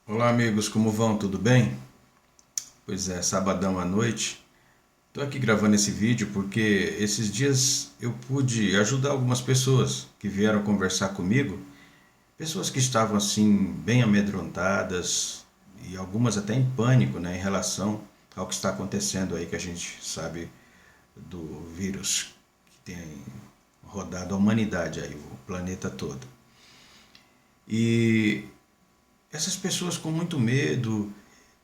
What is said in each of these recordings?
Olá amigos, como vão? Tudo bem? Pois é, sabadão à noite. Estou aqui gravando esse vídeo porque esses dias eu pude ajudar algumas pessoas que vieram conversar comigo, pessoas que estavam assim bem amedrontadas e algumas até em pânico, né, em relação ao que está acontecendo aí que a gente sabe do vírus que tem rodado a humanidade aí, o planeta todo. E essas pessoas com muito medo.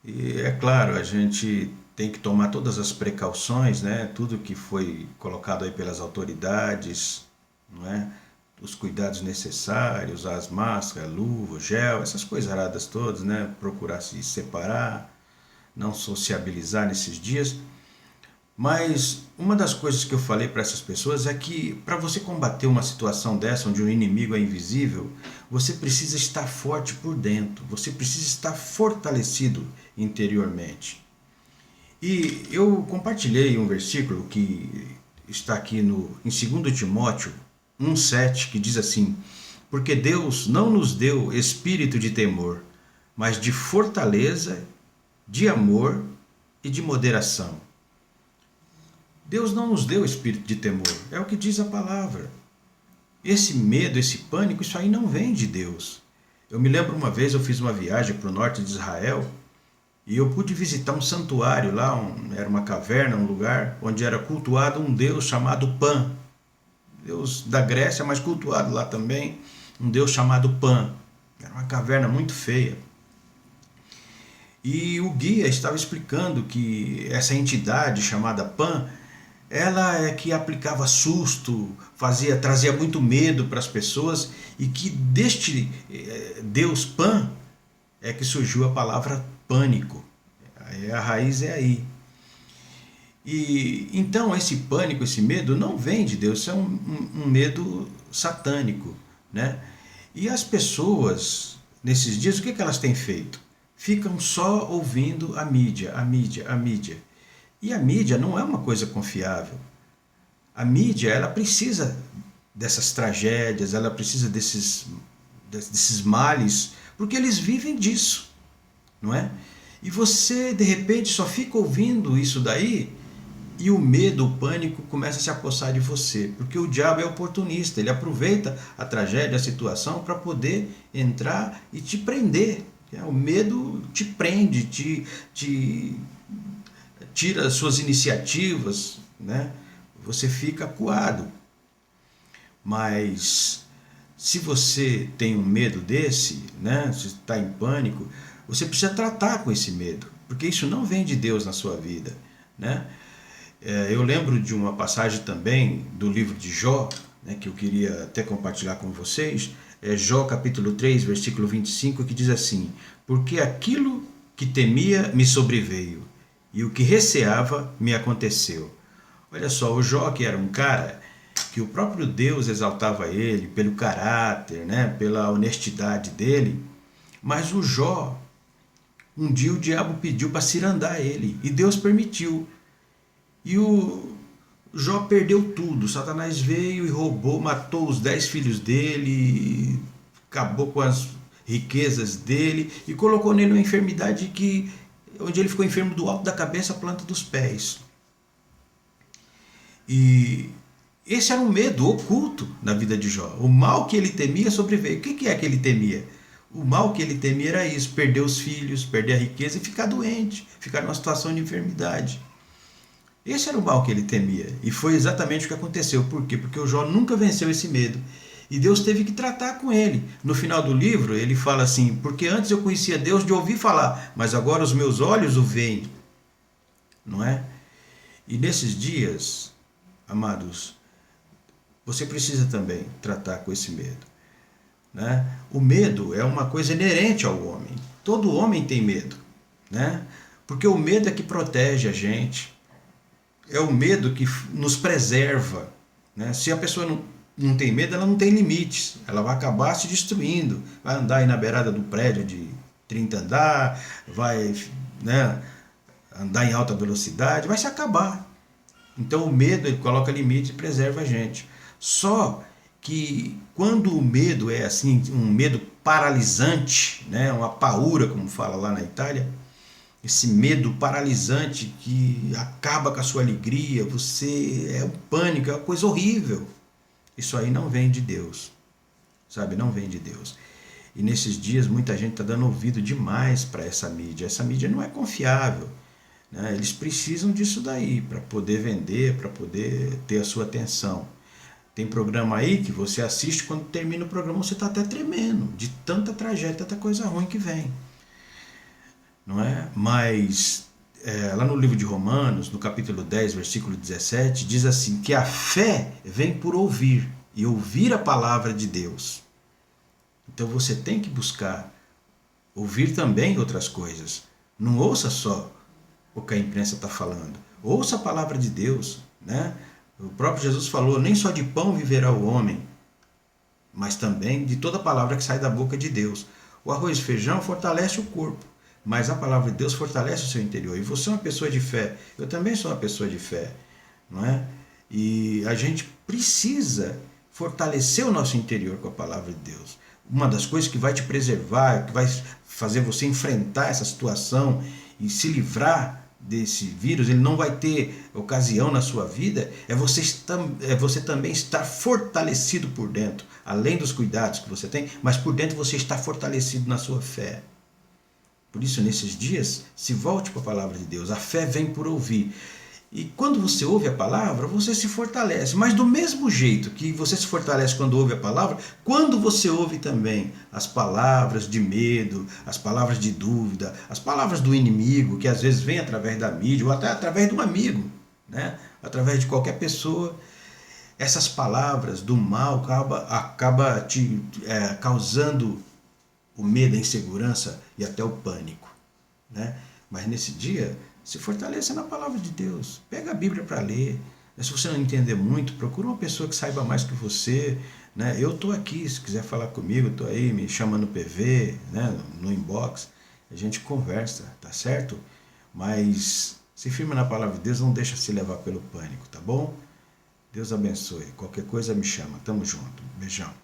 E é claro, a gente tem que tomar todas as precauções, né? Tudo que foi colocado aí pelas autoridades, não é? Os cuidados necessários, as máscaras, luva, gel, essas coisaradas todas, né? Procurar se separar, não sociabilizar nesses dias. Mas uma das coisas que eu falei para essas pessoas é que para você combater uma situação dessa, onde o inimigo é invisível, você precisa estar forte por dentro, você precisa estar fortalecido interiormente. E eu compartilhei um versículo que está aqui em 2 Timóteo 1,7, que diz assim: Porque Deus não nos deu espírito de temor, mas de fortaleza, de amor e de moderação. Deus não nos deu espírito de temor, é o que diz a palavra. Esse medo, esse pânico, isso aí não vem de Deus. Eu me lembro uma vez eu fiz uma viagem para o norte de Israel e eu pude visitar um santuário lá, era uma caverna, um lugar onde era cultuado um deus chamado Pan. Deus da Grécia, mas cultuado lá também, um deus chamado Pan. Era uma caverna muito feia. E o guia estava explicando que essa entidade chamada Pan, ela é que aplicava susto, trazia muito medo para as pessoas, e que deste Deus Pan é que surgiu a palavra pânico. A raiz é aí. E então esse pânico, esse medo não vem de Deus, isso é um medo satânico, né? E as pessoas nesses dias, o que elas têm feito? Ficam só ouvindo a mídia, a mídia, a mídia. E a mídia não é uma coisa confiável. A mídia, ela precisa dessas tragédias, ela precisa desses males, porque eles vivem disso, não é? E você, de repente, só fica ouvindo isso daí e o medo, o pânico começa a se apossar de você, porque o diabo é oportunista, ele aproveita a tragédia, a situação para poder entrar e te prender. O medo te prende, te tira as suas iniciativas, né? Você fica acuado. Mas se você tem um medo desse, né? Se está em pânico, você precisa tratar com esse medo, porque isso não vem de Deus na sua vida, né? Eu lembro de uma passagem também do livro de Jó, né, que eu queria até compartilhar com vocês. É Jó capítulo 3, versículo 25, que diz assim: Porque aquilo que temia me sobreveio, e o que receava me aconteceu. Olha só, o Jó, que era um cara que o próprio Deus exaltava ele pelo caráter, né, pela honestidade dele, mas o Jó, um dia o diabo pediu para cirandar ele, e Deus permitiu. E o Jó perdeu tudo. Satanás veio e roubou, matou os 10 filhos dele, acabou com as riquezas dele e colocou nele uma enfermidade onde ele ficou enfermo do alto da cabeça à planta dos pés. E esse era um medo oculto na vida de Jó. O mal que ele temia sobreveio. O que é que ele temia? O mal que ele temia era isso: perder os filhos, perder a riqueza e ficar doente, ficar numa situação de enfermidade. Esse era o mal que ele temia. E foi exatamente o que aconteceu. Por quê? Porque o Jó nunca venceu esse medo. E Deus teve que tratar com ele. No final do livro, ele fala assim: Porque antes eu conhecia Deus de ouvir falar, mas agora os meus olhos o veem. Não é? E nesses dias, amados, você precisa também tratar com esse medo. Né? O medo é uma coisa inerente ao homem. Todo homem tem medo. Né? Porque o medo é que protege a gente. É o medo que nos preserva. Né? Se a pessoa não tem medo, ela não tem limites. Ela vai acabar se destruindo. Vai andar aí na beirada do prédio de 30 andar, vai, né, andar em alta velocidade, vai se acabar. Então o medo, ele coloca limite e preserva a gente. Só que quando o medo é assim, um medo paralisante, né, uma paura, como fala lá na Itália, esse medo paralisante que acaba com a sua alegria, você é um pânico, é uma coisa horrível. Isso aí não vem de Deus, sabe? Não vem de Deus. E nesses dias muita gente está dando ouvido demais para essa mídia. Essa mídia não é confiável, né? Eles precisam disso daí para poder vender, para poder ter a sua atenção. Tem programa aí que você assiste, quando termina o programa você está até tremendo, de tanta tragédia, tanta coisa ruim que vem. Não é? Mas lá no livro de Romanos, no capítulo 10, versículo 17, diz assim, que a fé vem por ouvir, e ouvir a palavra de Deus. Então você tem que buscar ouvir também outras coisas. Não ouça só o que a imprensa está falando. Ouça a palavra de Deus, né? O próprio Jesus falou, nem só de pão viverá o homem, mas também de toda palavra que sai da boca de Deus. O arroz e feijão fortalece o corpo, mas a palavra de Deus fortalece o seu interior. E você é uma pessoa de fé, eu também sou uma pessoa de fé, não é? E a gente precisa fortalecer o nosso interior com a palavra de Deus. Uma das coisas que vai te preservar, que vai fazer você enfrentar essa situação e se livrar desse vírus, ele não vai ter ocasião na sua vida, é você também estar fortalecido por dentro, além dos cuidados que você tem, mas por dentro você está fortalecido na sua fé. Por isso, nesses dias, se volte para a palavra de Deus. A fé vem por ouvir. E quando você ouve a palavra, você se fortalece. Mas do mesmo jeito que você se fortalece quando ouve a palavra, quando você ouve também as palavras de medo, as palavras de dúvida, as palavras do inimigo, que às vezes vem através da mídia, ou até através de um amigo, né? Através de qualquer pessoa, essas palavras do mal acaba te causando o medo, a insegurança e até o pânico, né? Mas nesse dia, se fortaleça na palavra de Deus. Pega a Bíblia para ler. Se você não entender muito, procura uma pessoa que saiba mais que você, né? Eu estou aqui, se quiser falar comigo, estou aí, me chama no PV, né? No inbox, a gente conversa, tá certo? Mas se firma na palavra de Deus, não deixa se levar pelo pânico, tá bom? Deus abençoe. Qualquer coisa me chama. Tamo junto. Beijão.